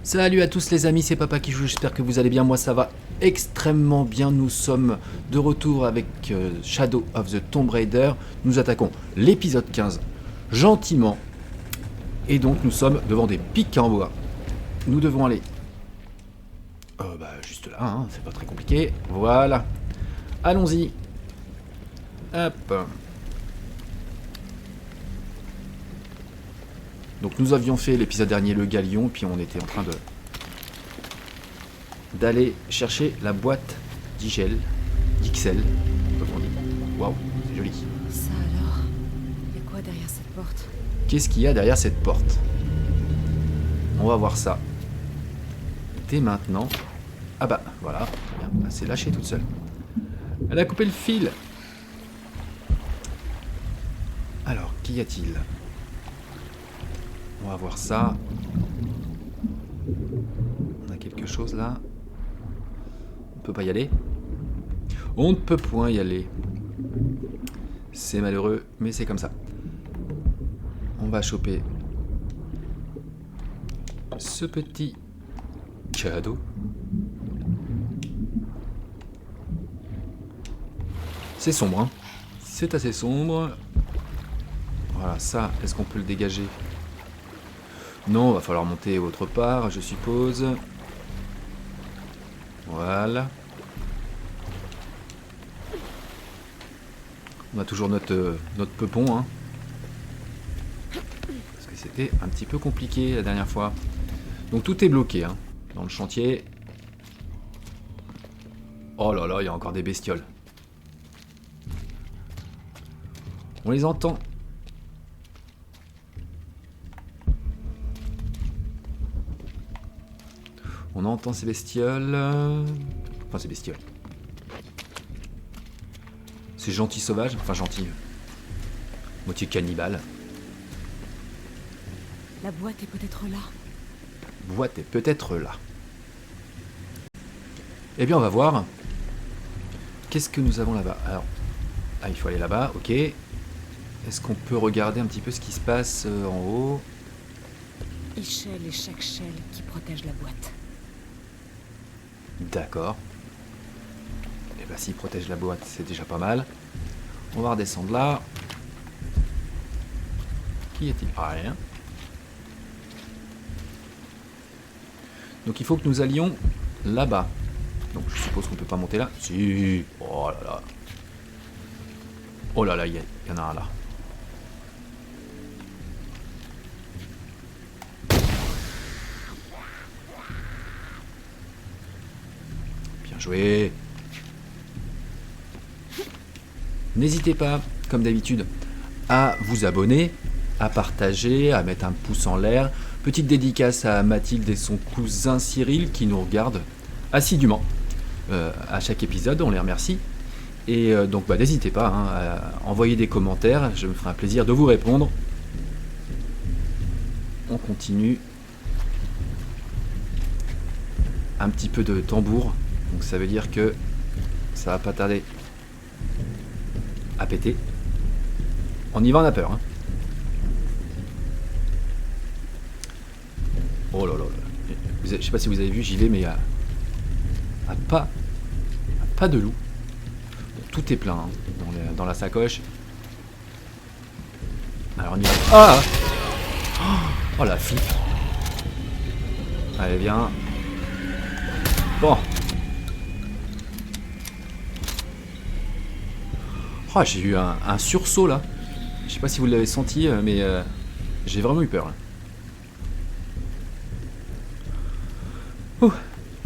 Salut à tous les amis, c'est Papa qui joue, j'espère que vous allez bien, moi ça va extrêmement bien, nous sommes de retour avec Shadow of the Tomb Raider, nous attaquons l'épisode 15 gentiment, et donc nous sommes devant des pics en bois, nous devons aller juste là, hein, c'est pas très compliqué, voilà, allons-y, hop. Donc nous avions fait l'épisode dernier le galion, puis on était en train d'aller chercher la boîte d'Igel, d'Ixel, comme on dit. Waouh, c'est joli. Ça alors, il y a quoi derrière cette porte? Qu'est-ce qu'il y a derrière cette porte? On va voir ça. Dès maintenant. Ah bah voilà, bien, elle s'est lâchée toute seule. Elle a coupé le fil. Alors, qu'y a-t-il? On va voir ça. On a quelque chose là. On peut pas y aller. On ne peut point y aller. C'est malheureux, mais c'est comme ça. On va choper ce petit cadeau. C'est sombre, hein. C'est assez sombre. Voilà, ça, est-ce qu'on peut le dégager? Non, va falloir monter autre part, je suppose. Voilà. On a toujours notre peupon, hein. Parce que c'était un petit peu compliqué la dernière fois. Donc tout est bloqué, hein, dans le chantier. Oh là là, il y a encore des bestioles. On les entend. On entend ces bestioles. Enfin, ces bestioles. Ces gentils sauvages. Enfin, gentils. Moitié cannibale. La boîte est peut-être là. Boîte est peut-être là. Eh bien, on va voir. Qu'est-ce que nous avons là-bas? Alors, il faut aller là-bas, ok. Est-ce qu'on peut regarder un petit peu ce qui se passe en haut? Échelle et chaque shell qui protège la boîte. D'accord. Et bah s'il protège la boîte, c'est déjà pas mal. On va redescendre là. Qu'y a-t-il? Ah, rien. Donc il faut que nous allions là-bas. Donc je suppose qu'on peut pas monter là. Si. Oh là là. Oh là là, il y en a un là. Bien joué. N'hésitez pas, comme d'habitude, à vous abonner, à partager, à mettre un pouce en l'air. Petite dédicace à Mathilde et son cousin Cyril qui nous regardent assidûment à chaque épisode, on les remercie. Et donc n'hésitez pas à envoyer des commentaires, je me ferai un plaisir de vous répondre. On continue. Un petit peu de tambour, donc ça veut dire que ça va pas tarder à péter. On y va, on a peur, hein. Oh là là là. Je sais pas si vous avez vu, j'y vais, mais à pas de loup. Tout est plein, hein, dans la sacoche. Alors on y va. Ah! Oh la flip. Allez, viens. Bon. Oh, j'ai eu un sursaut là. Je sais pas si vous l'avez senti, mais j'ai vraiment eu peur. Là. Ouh.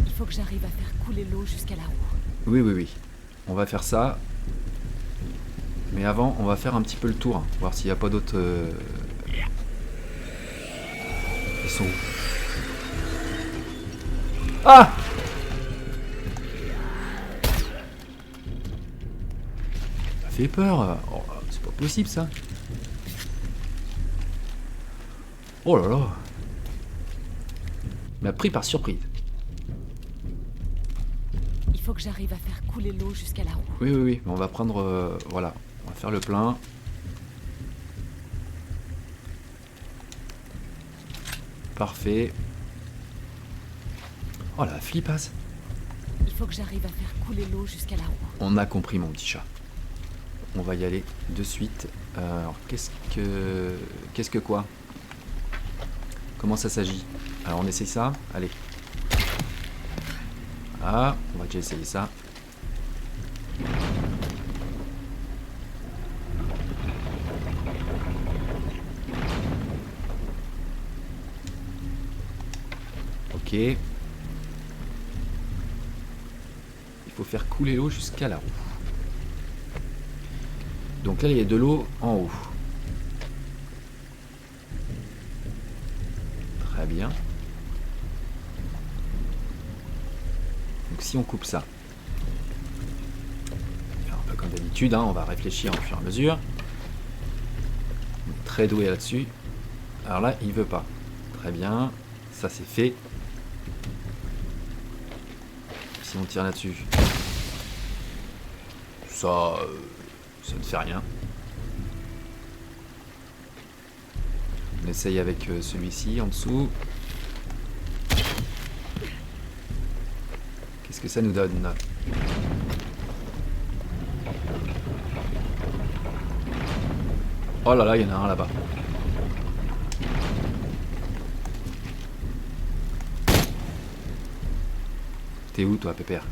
Il faut que j'arrive à faire couler l'eau jusqu'à la roue. Oui. On va faire ça. Mais avant, on va faire un petit peu le tour. Hein, voir s'il n'y a pas d'autres... Ils sont où? Ah! Ça fait peur. Oh, c'est pas possible ça. Oh là là. Il m'a pris par surprise. Il faut que j'arrive à faire couler l'eau jusqu'à la roue. Oui. On va prendre... voilà. On va faire le plein. Parfait. Oh la flippasse. Il faut que j'arrive à faire couler l'eau jusqu'à la roue. On a compris, mon petit chat. On va y aller de suite. Alors, qu'est-ce que quoi? Comment ça s'agit? Alors, on essaye ça. Allez. Ah, on va déjà essayer ça. Ok. Il faut faire couler l'eau jusqu'à la roue. Donc là, il y a de l'eau en haut. Très bien. Donc si on coupe ça, un peu comme d'habitude, hein, on va réfléchir au fur et à mesure. On est très doué là-dessus. Alors là, il veut pas. Très bien. Ça, c'est fait. Si on tire là-dessus, ça ne fait rien. On essaye avec celui-ci en dessous. Qu'est-ce que ça nous donne? Oh là là, il y en a un là-bas. T'es où toi, Pépère?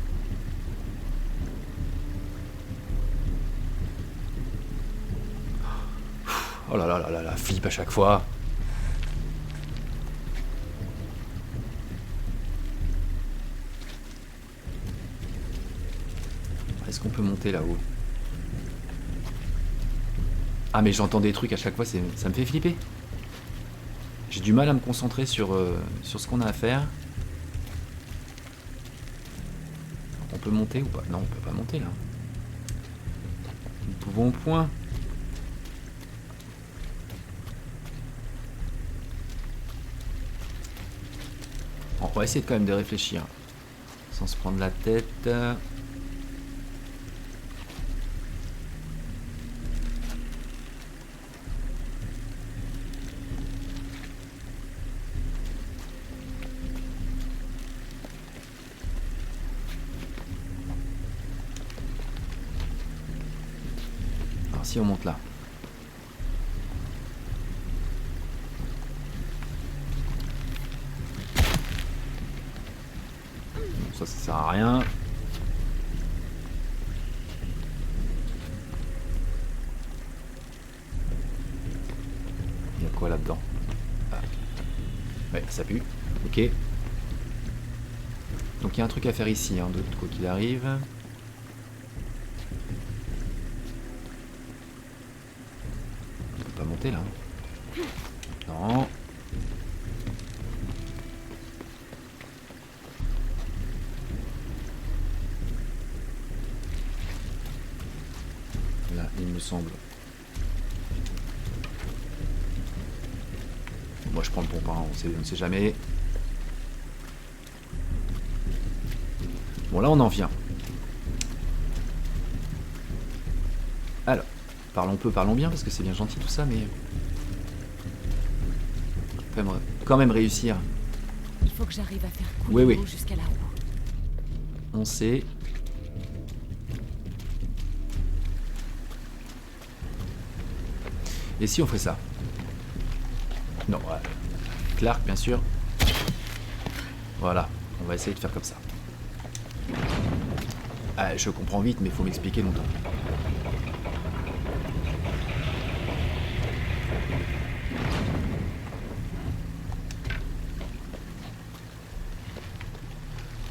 Oh là là là là là, flip à chaque fois. Est-ce qu'on peut monter là-haut? Ah mais j'entends des trucs à chaque fois, ça me fait flipper. J'ai du mal à me concentrer sur ce qu'on a à faire. On peut monter ou pas? Non, on peut pas monter là. Nous pouvons point. Bon, on va essayer quand même de réfléchir sans se prendre la tête. Alors si on monte là. Ça sert à rien. Il y a quoi là-dedans? Ah. Ouais, ça pue. Ok. Donc il y a un truc à faire ici, hein, de quoi qu'il arrive. On peut pas monter là. Non. Là, il me semble. Moi je prends le pompon, on ne sait jamais. Bon là on en vient. Alors, parlons peu, parlons bien, parce que c'est bien gentil tout ça, mais... Quand même réussir. Il faut que j'arrive à faire couler l'eau jusqu'à la roue. On sait. Et si on fait ça? Non, Clark, bien sûr. Voilà, on va essayer de faire comme ça. Ah, je comprends vite, mais il faut m'expliquer longtemps.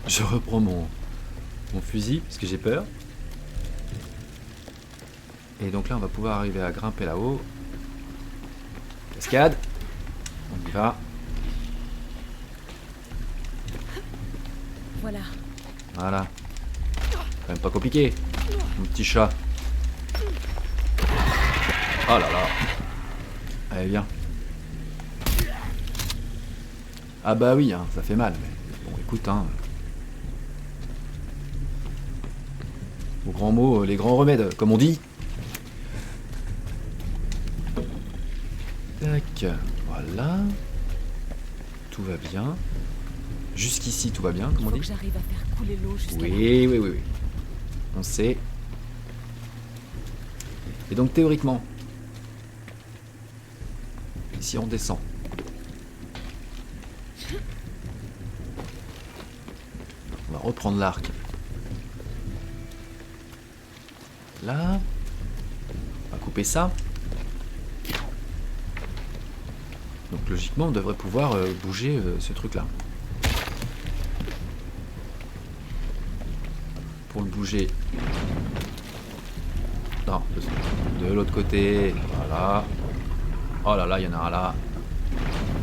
Je reprends mon fusil, parce que j'ai peur. Et donc là, on va pouvoir arriver à grimper là-haut. Cascade. On y va. Voilà. Voilà. Quand même pas compliqué. Mon petit chat. Oh là là. Allez, viens. Ah bah oui, hein, ça fait mal. Mais bon, écoute, hein. Aux grands mots, les grands remèdes, comme on dit. Tac. Voilà. Tout va bien. Jusqu'ici, tout va bien, comme on Faut dit. que j'arrive à faire couler l'eau jusqu'à là. Oui. On sait. Et donc, théoriquement, si on descend, on va reprendre l'arc. Là, on va couper ça. Donc logiquement, on devrait pouvoir bouger ce truc-là. Pour le bouger. Non, de l'autre côté. Voilà. Oh là là, il y en a un là.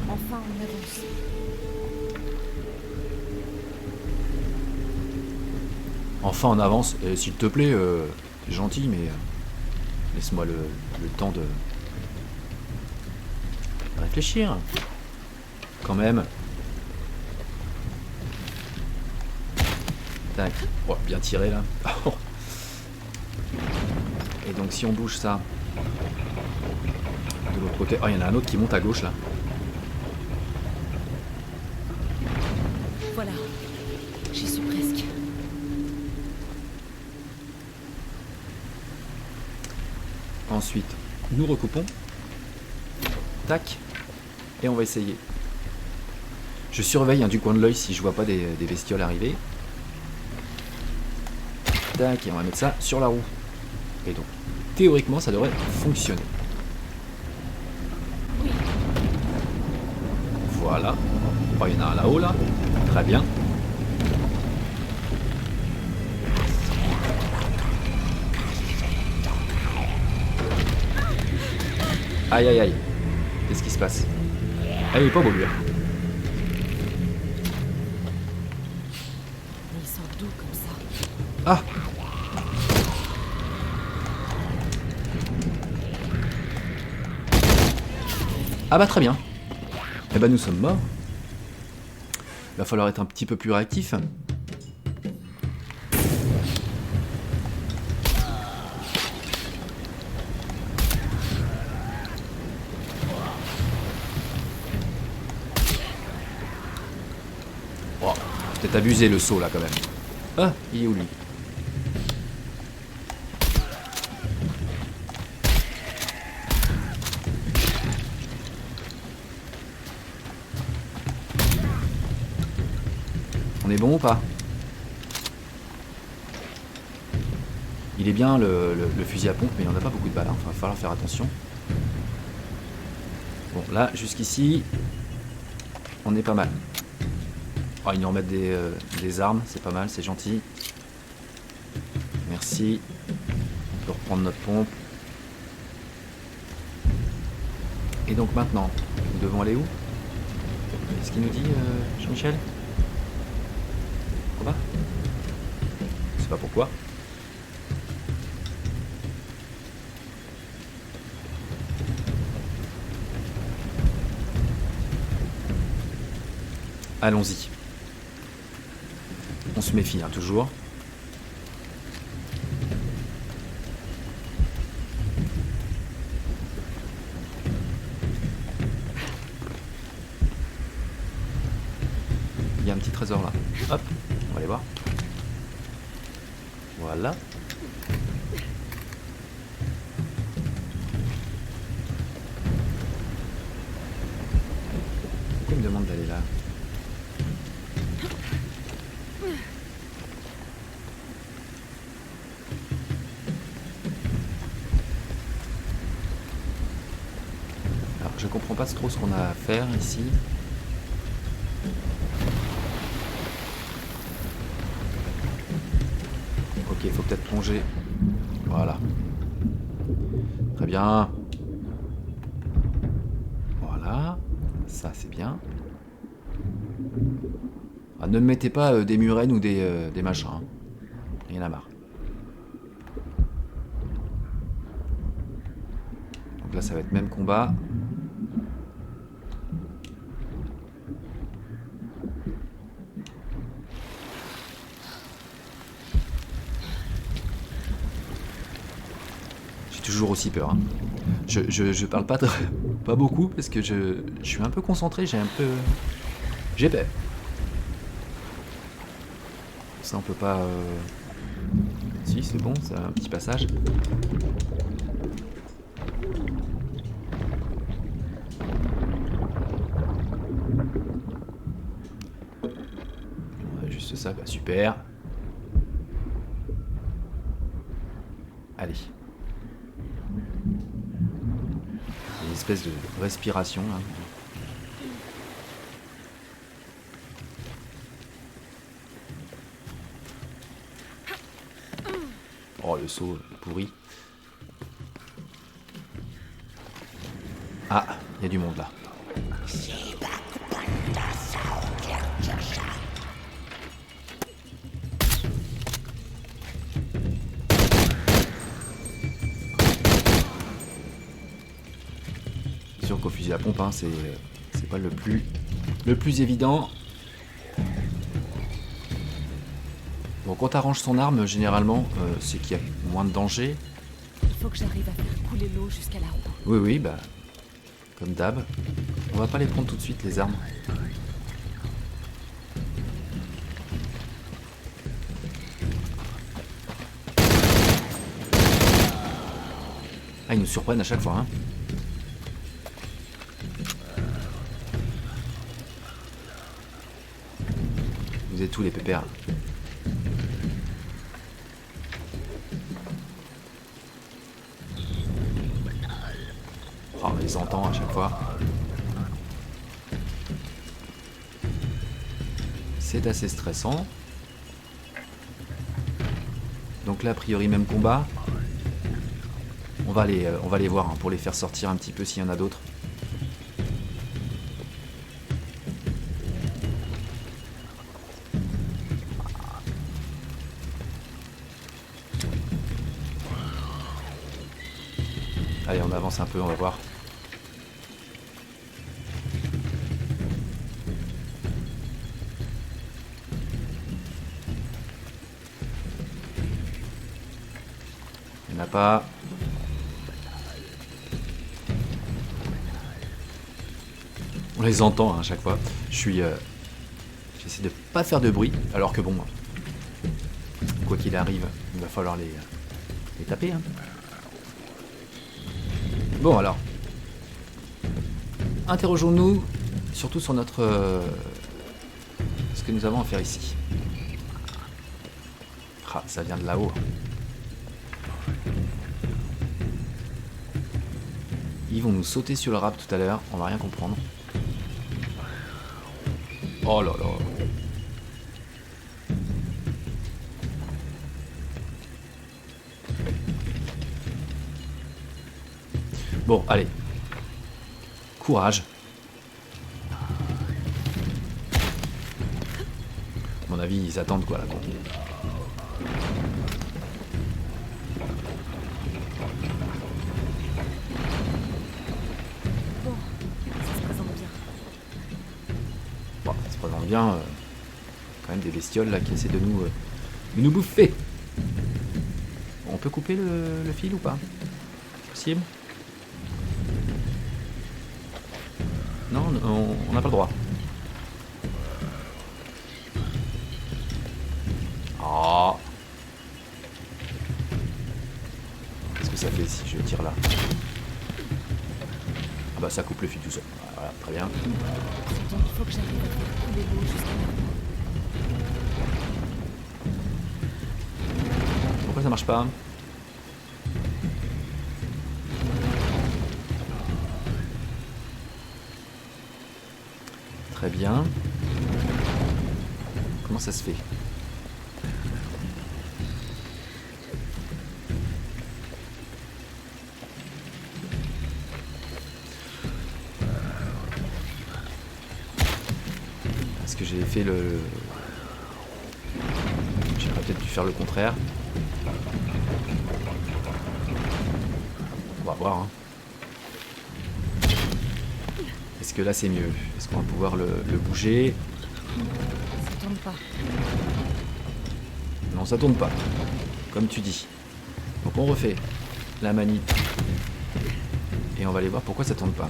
Enfin, on avance. Enfin, on avance. Et s'il te plaît, t'es gentil, mais laisse-moi le temps de réfléchir. Quand même. Tac. Oh, bien tiré là. Et donc si on bouge ça de l'autre côté. Oh, il y en a un autre qui monte à gauche là. Voilà. J'y suis presque. Ensuite, nous recoupons. Tac. Et on va essayer. Je surveille du coin de l'œil si je vois pas des bestioles arriver. Tac, et on va mettre ça sur la roue. Et donc, théoriquement, ça devrait fonctionner. Oui. Voilà. Oh, il y en a un là-haut, là. Très bien. Aïe, aïe, aïe. Qu'est-ce qui se passe? Ah, il est pas beau, lui. Il sort d'où comme ça? Ah! Ah bah très bien. Eh bah nous sommes morts. Il va falloir être un petit peu plus réactif. Oh, peut-être abusé le saut là quand même. Ah, il est où lui? On est bon ou pas? Il est bien le fusil à pompe, mais il n'y en a pas beaucoup de balles. Il va falloir faire attention. Bon, là, jusqu'ici, on est pas mal. Oh, ils nous remettent des armes, c'est pas mal, c'est gentil. Merci. On peut reprendre notre pompe. Et donc maintenant, nous devons aller où? Qu'est-ce qu'il nous dit, Jean-Michel? Quoi? Je sais pas pourquoi. Allons-y. On se méfie, hein, toujours. Il y a un petit trésor là. Hop, on va aller voir. Voilà. Pourquoi il me demande d'aller là? Alors, je comprends pas trop ce qu'on a à faire ici. Ok, il faut peut-être plonger. Voilà. Très bien. Voilà. Ça, c'est bien. Ah, ne me mettez pas des murènes ou des machins. Hein. Il y en a marre. Donc là, ça va être même combat. J'ai toujours aussi peur. Hein. Je parle pas beaucoup parce que je suis un peu concentré. J'ai peur. Ça on peut pas... Si c'est bon, c'est un petit passage. Ouais, juste ça, bah super. Allez. Une espèce de respiration là. Oh, le saut pourri. Ah, il y a du monde là. C'est sûr qu'au fusil à pompe, hein, c'est pas le plus évident. Bon, quand t'arranges son arme, généralement, c'est qu'il y a moins de danger. Il faut que j'arrive à faire couler l'eau jusqu'à la roue. Oui, oui, bah, comme d'hab. On va pas les prendre tout de suite, les armes. Ah, ils nous surprennent à chaque fois, hein. Vous êtes tous les pépères. Oh, on les entend à chaque fois. C'est assez stressant. Donc là, a priori, même combat. On va les voir, hein, pour les faire sortir un petit peu s'il y en a d'autres. Allez, on avance un peu, on va voir. Il n'y en a pas. On les entend, hein, à chaque fois. J'essaie de pas faire de bruit, alors que bon, quoi qu'il arrive, il va falloir les taper, hein. Bon alors, interrogeons-nous surtout sur notre ce que nous avons à faire ici. Ah, ça vient de là-haut. Ils vont nous sauter sur le rap tout à l'heure, on va rien comprendre. Oh là là. Bon, allez. Courage. À mon avis, ils attendent quoi là. Bon, ça se présente bien. Bon, ça se présente bien. Quand même des bestioles là qui essaient de nous bouffer. Bon, on peut couper le fil ou pas? Possible? Non, on n'a pas le droit. Oh. Qu'est-ce que ça fait si je tire là? Ah bah ça coupe le fil tout seul. Voilà, très bien. Donc il faut que j'arrive à faire couler l'eau jusqu'à la roue. Pourquoi ça marche pas? Très bien. Comment ça se fait? Est-ce que j'ai fait le... J'aurais peut-être dû faire le contraire. On va voir, hein. Est-ce que là c'est mieux? Est-ce qu'on va pouvoir le bouger? Ça tourne pas. Non, ça tourne pas. Comme tu dis. Donc on refait la manip. Et on va aller voir pourquoi ça tourne pas.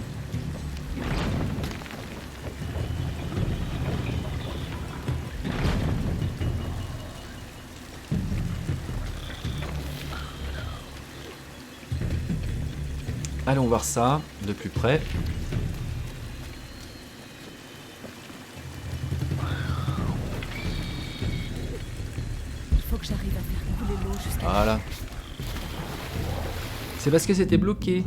Allons voir ça de plus près. Il faut que j'arrive à faire couler l'eau jusqu'à... Voilà. C'est parce que c'était bloqué.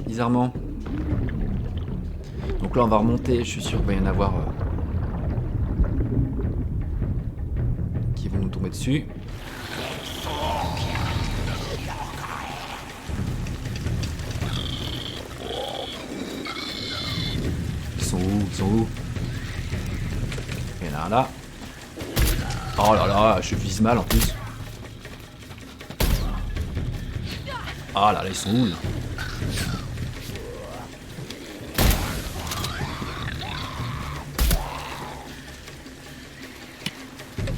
Bizarrement. Donc là, on va remonter. Je suis sûr qu'il va y en avoir qui vont nous tomber dessus. Ils sont où? Ils sont où? Il y en a un là. Oh là là, je vise mal en plus. Ah là là, ils sont où là?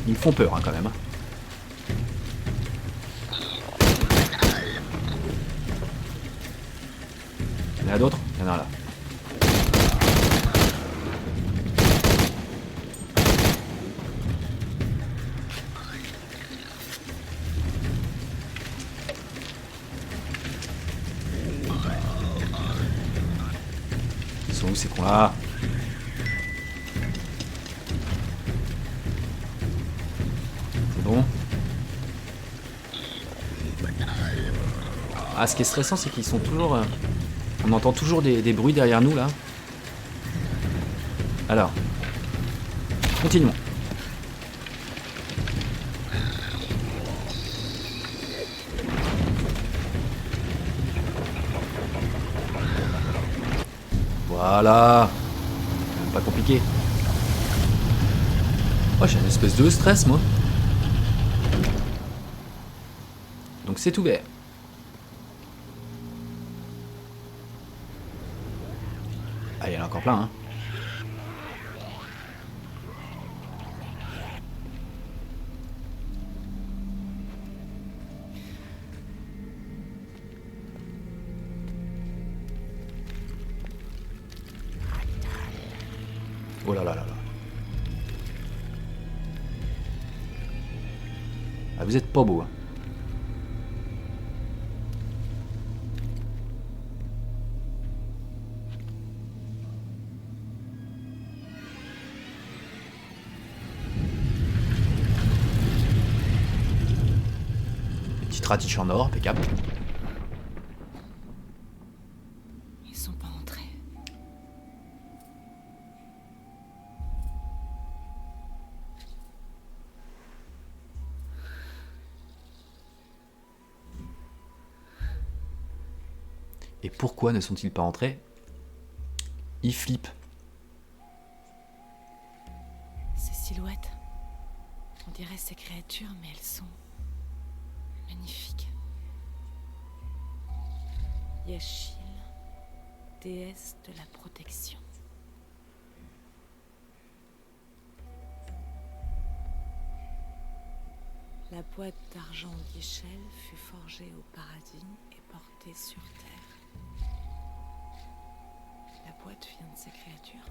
Ils me font peur hein, quand même. Il y en a d'autres? Il y en a un là. Ils sont où ces cons là? C'est bon? Ah, ce qui est stressant, c'est qu'ils sont toujours... on entend toujours des bruits derrière nous, là. Alors. Continuons. Voilà. Pas compliqué. Oh, j'ai une espèce de stress, moi. Donc c'est ouvert. Ah, il y en a encore plein, hein. Oh là là là là. Ah, vous êtes pas beau, hein. Petite ratiche en or, impeccable. Ils sont pas entrés. Et pourquoi ne sont-ils pas entrés? Ils flippent. Ces silhouettes, on dirait ces créatures, mais elles sont magnifiques. Yashil, déesse de la protection. La boîte d'argent d'Ichel fut forgée au paradis et portée sur terre. La boîte vient de ces créatures.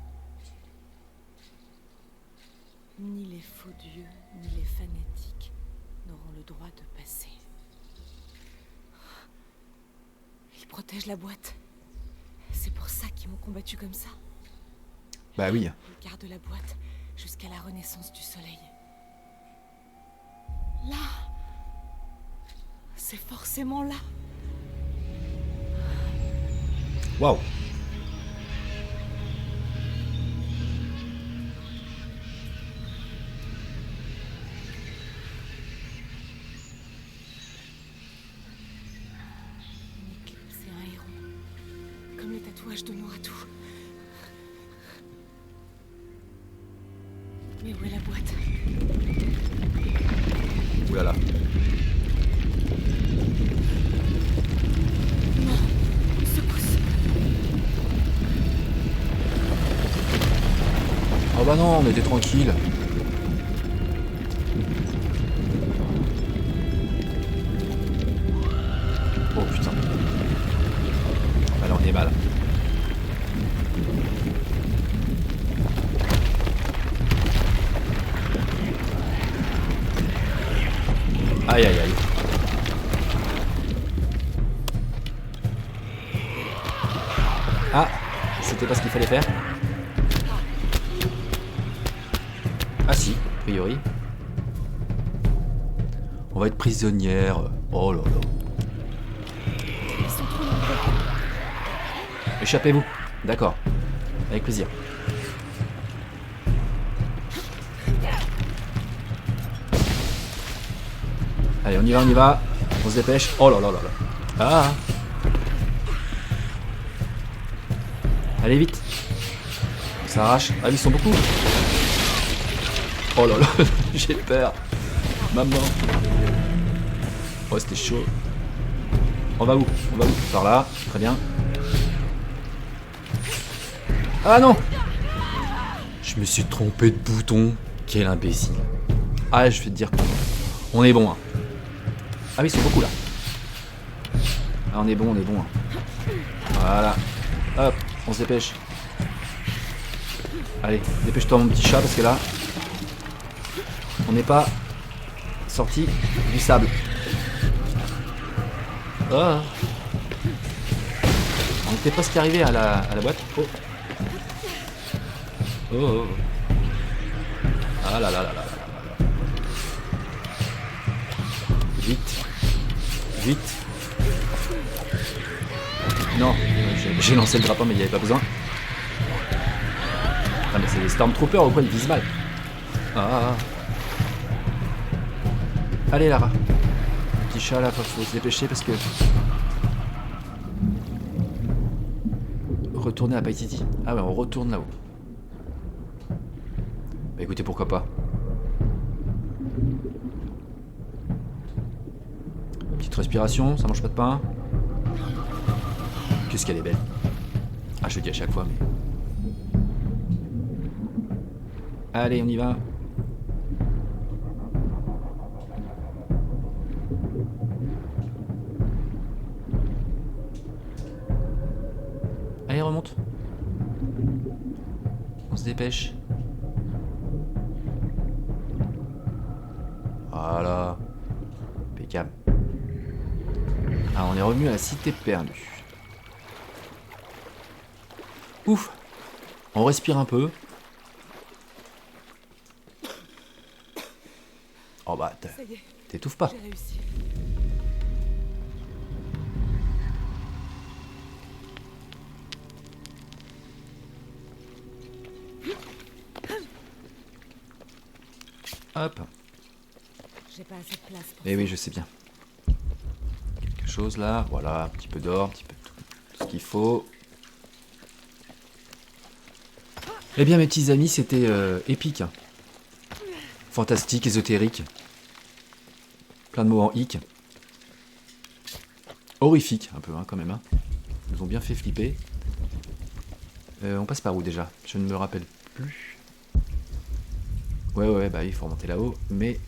Ni les faux dieux, ni les fanatiques n'auront le droit de passer. Ils protègent la boîte. C'est pour ça qu'ils m'ont combattu comme ça. Bah oui. Ils gardent la boîte jusqu'à la renaissance du soleil. Là, c'est forcément là. Waouh. Une éclipse et un héron, comme les tatouages de Noratou. Mais où est la boîte? Ouh là là. Non, une secousse. Oh bah non, on était tranquille. Oh putain. Bah là on est mal. Aïe aïe aïe. Ah, c'était pas ce qu'il fallait faire. Ah si, a priori. On va être prisonnière. Oh là là. Ils sont trop nombreux. Échappez-vous. D'accord. Avec plaisir. Allez, on y va, on y va. On se dépêche. Oh là là là là. Ah. Allez, vite. On s'arrache. Ah, ils sont beaucoup. Oh là là, j'ai peur. Maman. Oh, c'était chaud. On va où? On va où? Par là. Très bien. Ah non! Je me suis trompé de bouton. Quel imbécile. Ah, je vais te dire. On est bon. Hein. Ah oui, ils sont beaucoup là. Ah, on est bon, on est bon. Hein. Voilà. Hop, on se dépêche. Allez, dépêche-toi mon petit chat parce que là, on n'est pas sorti du sable. Oh. On était presque arrivé à la boîte. Oh. Oh, oh. Ah là là là là là. Vite. Vite. Non, j'ai lancé le grappin mais il n'y avait pas besoin. Ah mais c'est les Stormtroopers ou quoi, ils visent mal. Ah. Allez Lara. Petit chat là, faut se dépêcher parce que... Retourner à Paititi. Ah ouais, on retourne là-haut. Bah écoutez, pourquoi pas. Petite respiration, ça mange pas de pain. Qu'est-ce qu'elle est belle. Ah, je le dis à chaque fois, mais... Allez, on y va. Allez, remonte. On se dépêche. Voilà. Impeccable. Ah, on est revenu à la cité perdue. Ouf. On respire un peu. Oh bah, Ça y est, t'étouffes pas. j'ai réussi. Hop. J'ai pas assez de place pour Eh oui, je sais bien. Quelque chose là. Voilà, un petit peu d'or, un petit peu de tout ce qu'il faut. Eh bien, mes petits amis, c'était épique. Fantastique, ésotérique. Plein de mots en hic. Horrifique, un peu, hein, quand même. Hein. Ils nous ont bien fait flipper. On passe par où déjà? Je ne me rappelle plus. Ouais, bah il faut remonter là-haut. Mais...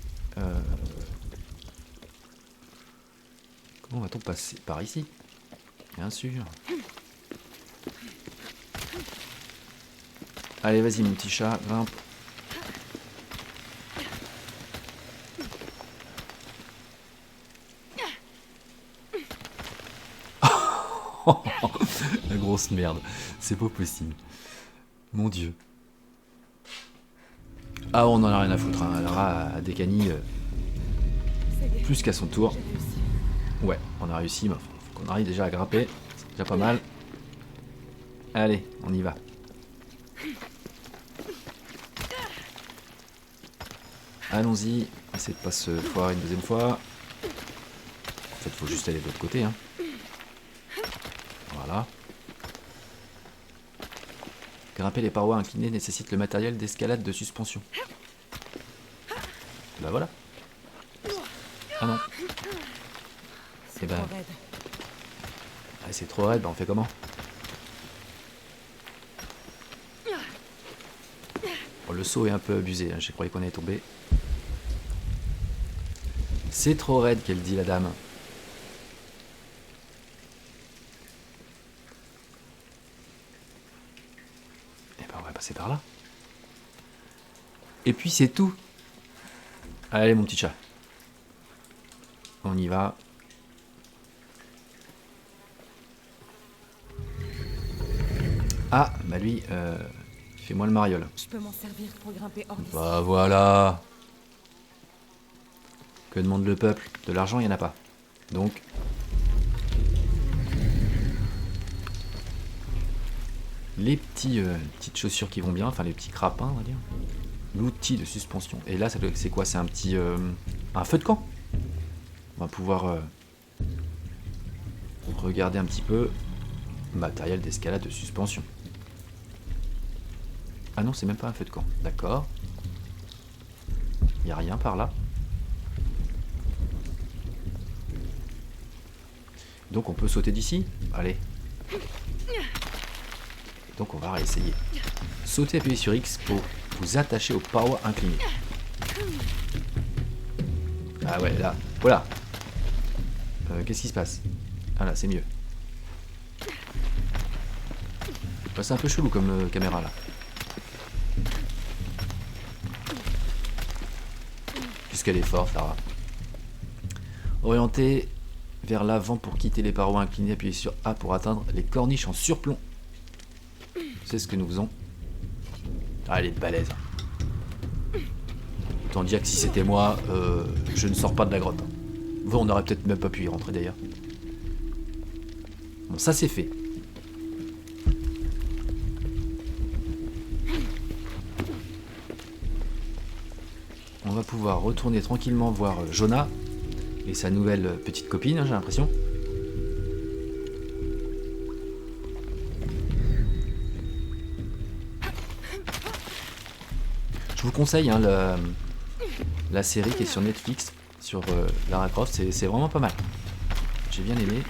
comment va-t-on passer? Par ici? Bien sûr. Allez, vas-y, mon petit chat, grimpe. La grosse merde. C'est pas possible. Mon Dieu. Ah, on en a rien à foutre. Hein. Lara a des canis Ça y est, plus qu'à son tour. j'ai réussi. Ouais, on a réussi. Mais faut qu'on arrive déjà à grimper. C'est déjà pas mal. Allez, on y va. Allons-y. Essayez de pas se foirer une deuxième fois. En fait, faut juste aller de l'autre côté. Hein. Voilà. Grimper les parois inclinées nécessite le matériel d'escalade de suspension. Bah voilà. Ah non. C'est Eh ben, trop raide. ah, c'est trop raide, bah on fait comment? Oh, le saut est un peu abusé, hein, je croyais qu'on allait tomber. C'est trop raide, qu'elle dit la dame. Eh ben on va passer par là. Et puis c'est tout. Allez mon petit chat. On y va. Bah lui, fais-moi le mariole. Je peux m'en servir pour grimper hors d'ici. Bah voilà. Que demande le peuple? De l'argent, il n'y en a pas. Donc... les petites chaussures qui vont bien, enfin les petits crapins, on va dire. L'outil de suspension. Et là, c'est quoi? C'est un petit... un feu de camp. On va pouvoir regarder un petit peu. Matériel d'escalade de suspension. Ah non, c'est même pas un feu de camp. D'accord. Il n'y a rien par là. Donc on peut sauter d'ici? Allez. Donc on va réessayer. Sautez, appuyez sur X pour vous attacher aux parois inclinées. Ah ouais, là. Voilà. Qu'est-ce qui se passe? Ah là, c'est mieux. Bah, c'est un peu chelou comme caméra là. Puisqu'elle est forte, Lara. Orientez vers l'avant pour quitter les parois inclinées. Appuyez sur A pour atteindre les corniches en surplomb. C'est ce que nous faisons. Ah, elle est balèze. Autant dire que si c'était moi, je ne sors pas de la grotte. Bon, on aurait peut-être même pas pu y rentrer d'ailleurs. Bon, ça c'est fait. On va pouvoir retourner tranquillement voir Jonah et sa nouvelle petite copine, hein, j'ai l'impression. Je vous conseille hein, la série qui est sur Netflix, sur Lara Croft, c'est vraiment pas mal. J'ai bien aimé.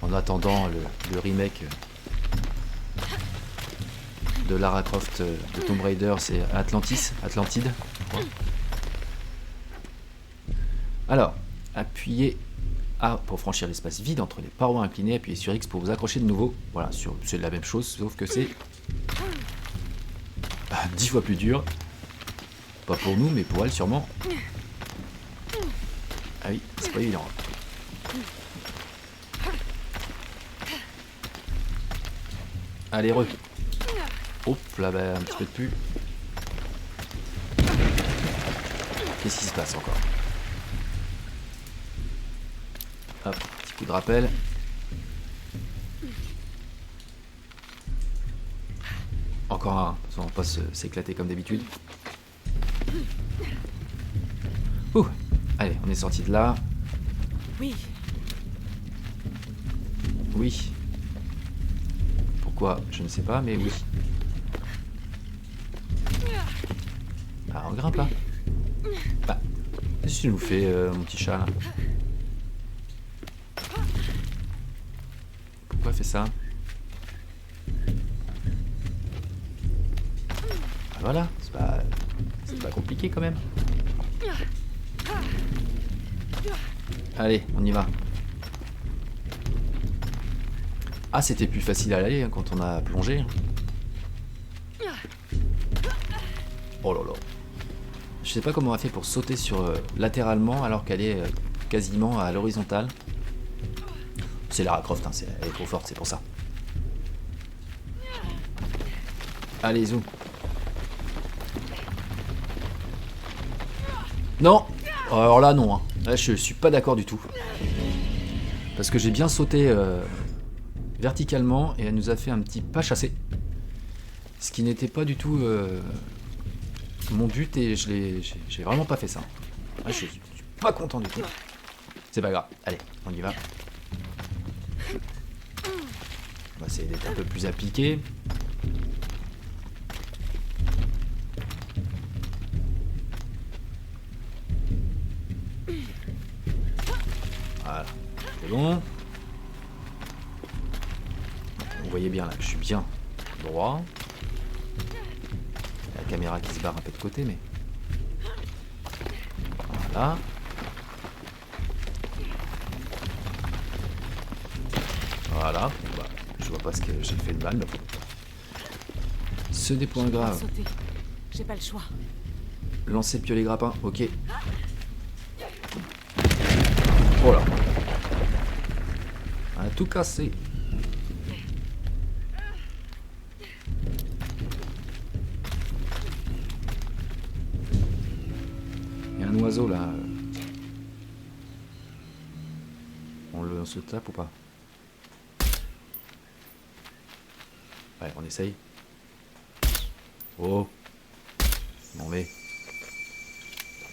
En attendant le remake de Lara Croft de Tomb Raider, c'est Atlantide. Alors, appuyez A pour franchir l'espace vide entre les parois inclinées, appuyez sur X pour vous accrocher de nouveau. Voilà, c'est la même chose, sauf que c'est 10 fois plus dur. Pas pour nous, mais pour elle sûrement. Ah oui, c'est pas évident. Allez, Hop là, bah, un petit peu de pu. Qu'est-ce qui se passe encore? Hop, petit coup de rappel. Encore un, on va pas s'éclater comme d'habitude. Ouh, allez, on est sorti de là. Oui. Oui. Pourquoi? Je ne sais pas, mais oui. Ah, on grimpe là. Bah, qu'est-ce que tu nous fais, mon petit chat là? Pourquoi il fait ça? Ah, voilà, c'est pas compliqué quand même. Allez, on y va. Ah, c'était plus facile à aller hein, quand on a plongé. Oh là là. Je sais pas comment on a fait pour sauter sur latéralement alors qu'elle est quasiment à l'horizontale. C'est Lara Croft, hein, elle est trop forte, c'est pour ça. Allez, zoom. Non. Alors là, non. Hein. Là, je suis pas d'accord du tout. Parce que j'ai bien sauté verticalement et elle nous a fait un petit pas chassé. Ce qui n'était pas du tout mon but et j'ai vraiment pas fait ça. Ah, je suis pas content du tout. C'est pas grave. Allez, on y va. On va essayer d'être un peu plus appliqué. Voilà, c'est bon. Vous voyez bien là, je suis bien droit. La caméra qui se barre un peu de côté, mais... Voilà. Voilà. Bah, je vois pas ce que j'ai fait de mal. Donc... Ce des points graves. J'ai pas le choix. Lancer piolet grappin, ok. Oh là. On a tout cassé. y a un oiseau là. On se tape ou pas? Ouais, on essaye. Oh. Non mais...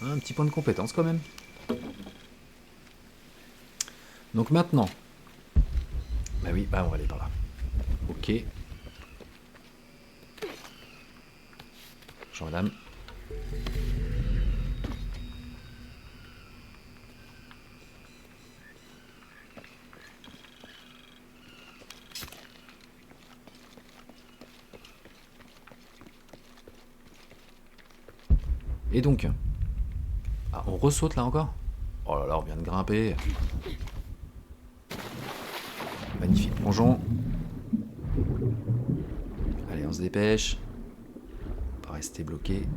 Un petit point de compétence quand même. Donc maintenant... Bah oui, bah on va aller par là. Ok. Bonjour madame. Et donc... Ah, on ressaute là encore? Oh là là, on vient de grimper. Magnifique plongeon. Allez, on se dépêche. On va rester bloqué.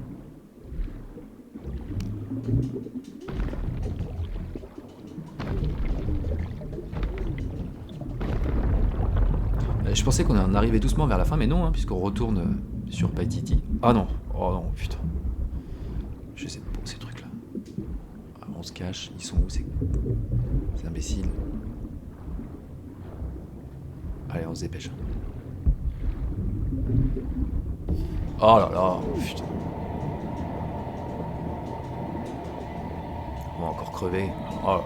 Je pensais qu'on en arrivait doucement vers la fin, mais non, hein, puisqu'on retourne sur Paititi. Ah non, oh non, putain. Je sais pas ces trucs-là. Ah, on se cache, ils sont où ces imbéciles? Allez, on se dépêche. Oh là là, putain. On va encore crever. Oh.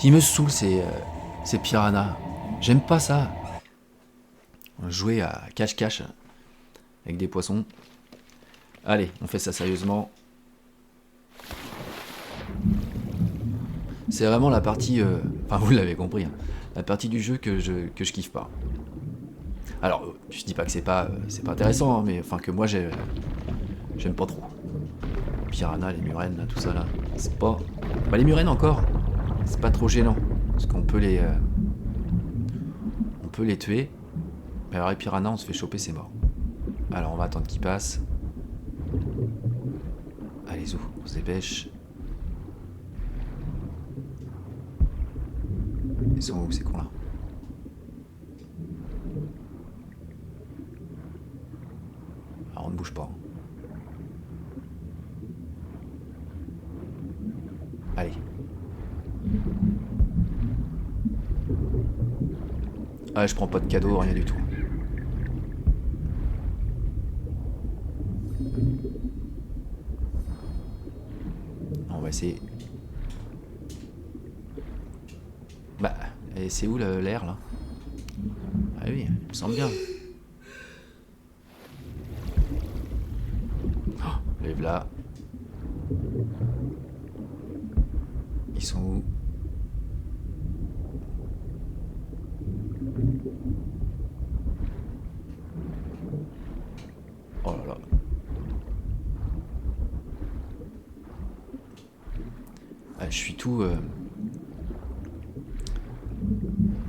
Il me saoule ces piranhas. J'aime pas ça. Jouer à cache-cache avec des poissons. Allez, on fait ça sérieusement. C'est vraiment la partie... Enfin, vous l'avez compris. Hein, la partie du jeu que je kiffe pas. Alors, je dis pas que c'est pas intéressant, hein, mais enfin que moi j'aime pas trop. Piranha, les murènes, là, tout ça là. C'est pas... Bah les murènes encore, c'est pas trop gênant. Parce qu'on peut les... on peut les tuer. Mais alors les piranhas, on se fait choper, c'est mort. Alors on va attendre qu'ils passent. Allez, zou, on se dépêche. Ils sont où ces cons là? Alors on ne bouge pas. Allez. Ah, je prends pas de cadeau, rien du tout. On va essayer. Bah, et c'est où l'air là? Ah oui, il me semble bien. Oh, les v'là. Ils sont où? Oh là là. Ah, je suis tout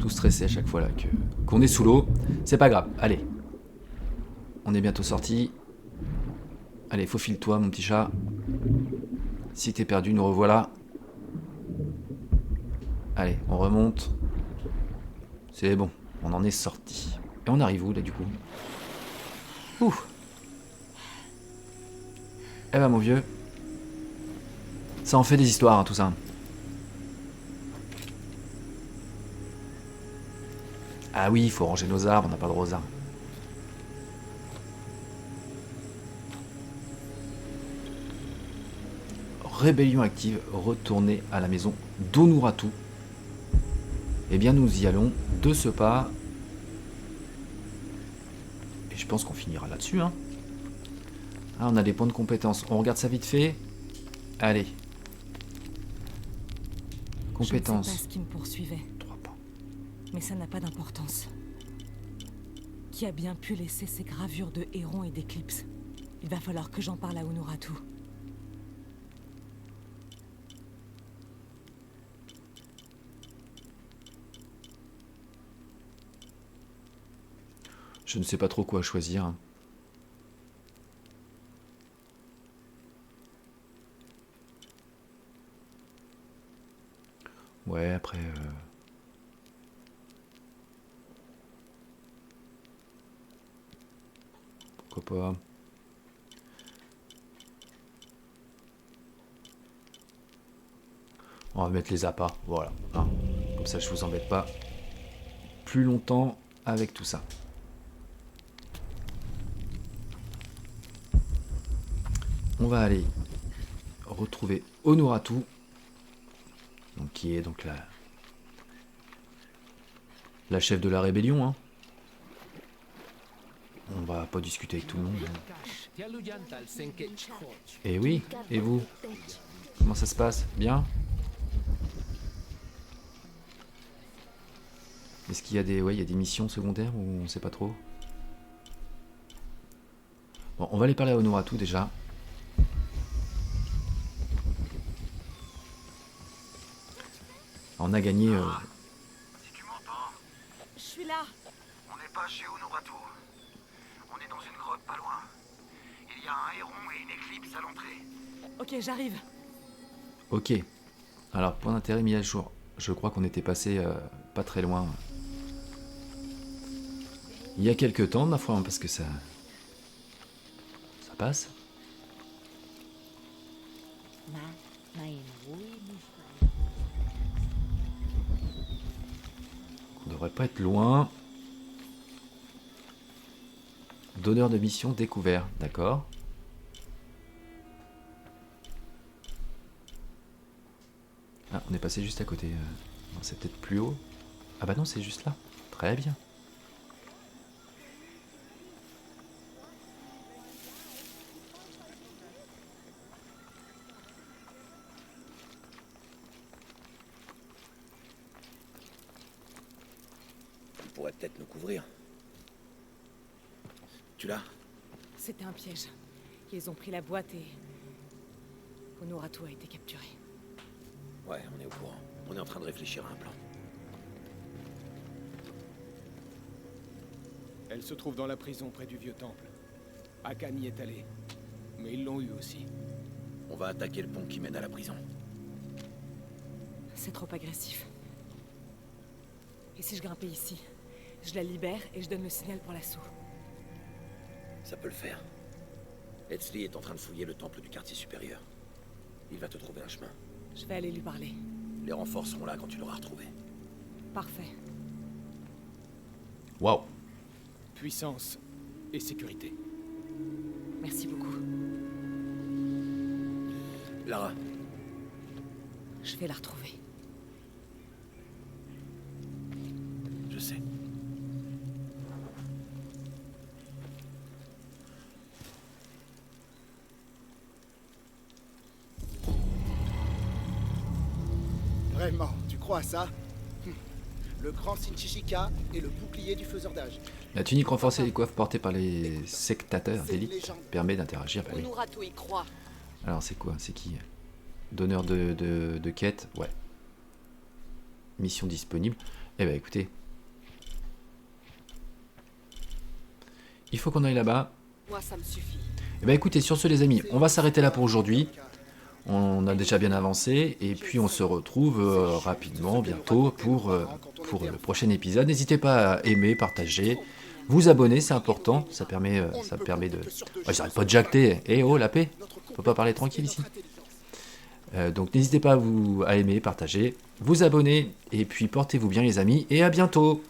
stressé à chaque fois là qu'on est sous l'eau. C'est pas grave, allez. On est bientôt sorti. Allez, faufile-toi mon petit chat. Si t'es perdu, nous revoilà. Allez, on remonte. C'est bon, on en est sorti. Et on arrive où là du coup? Ouh. Eh ben mon vieux. Ça en fait des histoires hein, tout ça. Ah oui, il faut ranger nos arbres, on n'a pas de rosard. Rébellion active, retourner à la maison d'Onuratu. Eh bien nous y allons de ce pas. Et je pense qu'on finira là-dessus. Hein. Ah, on a des points de compétences. On regarde ça vite fait. Allez. Compétences. Je ne sais pas ce qui me poursuivait. 3 points. Mais ça n'a pas d'importance. Qui a bien pu laisser ces gravures de Héron et d'Éclipse? Il va falloir que j'en parle à Onuratu. Je ne sais pas trop quoi choisir. Ouais, après... Pourquoi pas. On va mettre les appâts, voilà. Hein. Comme ça, je vous embête pas plus longtemps avec tout ça. On va aller retrouver Honoratu, donc, qui est donc la chef de la rébellion. Hein. On va pas discuter avec tout le monde. Et oui, et vous? Comment ça se passe? Bien? Est-ce qu'il y a il y a des missions secondaires ou on sait pas trop? Bon, on va aller parler à Honoratu déjà. On a gagné... Si tu m'entends, Je suis là. on n'est pas chez Honoratu. On est dans une grotte pas loin. Il y a un héron et une éclipse à l'entrée. Ok, j'arrive. Ok. Alors, point d'intérêt mis à jour. Je crois qu'on était passé pas très loin. Il y a quelques temps, ma foi, parce que ça passe. On devrait pas être loin. Donneur de mission découvert, d'accord. Ah, on est passé juste à côté. Non, c'est peut-être plus haut. Ah bah non, c'est juste là. Très bien. Tu pourrais peut-être nous couvrir. Tu l'as? C'était un piège. Ils ont pris la boîte et... Honoratu a été capturé. Ouais, on est au courant. On est en train de réfléchir à un plan. Elle se trouve dans la prison près du vieux temple. Akan y est allé. Mais ils l'ont eu aussi. On va attaquer le pont qui mène à la prison. C'est trop agressif. Et si je grimpais ici? Je la libère et je donne le signal pour l'assaut. Ça peut le faire. Etzli est en train de fouiller le temple du quartier supérieur. Il va te trouver un chemin. Je vais aller lui parler. Les renforts seront là quand tu l'auras retrouvé. Parfait. Waouh. Puissance et sécurité. Merci beaucoup. Lara, Je vais la retrouver. je sais. Vraiment, tu crois à ça? Le grand Shinchichika et le bouclier du faiseur d'âge. La tunique renforcée des coiffes portées par les sectateurs d'élite permet d'interagir. Bah oui. Honoratu y croit. Alors c'est quoi? C'est qui? Donneur de quête? Ouais. Mission disponible. Eh ben écoutez. Il faut qu'on aille là-bas. Moi, ça me suffit. Eh ben écoutez, sur ce les amis, on va s'arrêter là pour aujourd'hui. On a déjà bien avancé et puis on se retrouve rapidement, bientôt pour le prochain épisode. N'hésitez pas à aimer, partager, vous abonner, c'est important. Ça permet de... Ouais, j'arrête pas de jacter. Eh oh, la paix. On peut pas parler tranquille ici. Donc n'hésitez pas à aimer, partager, vous abonner et puis portez-vous bien les amis et à bientôt.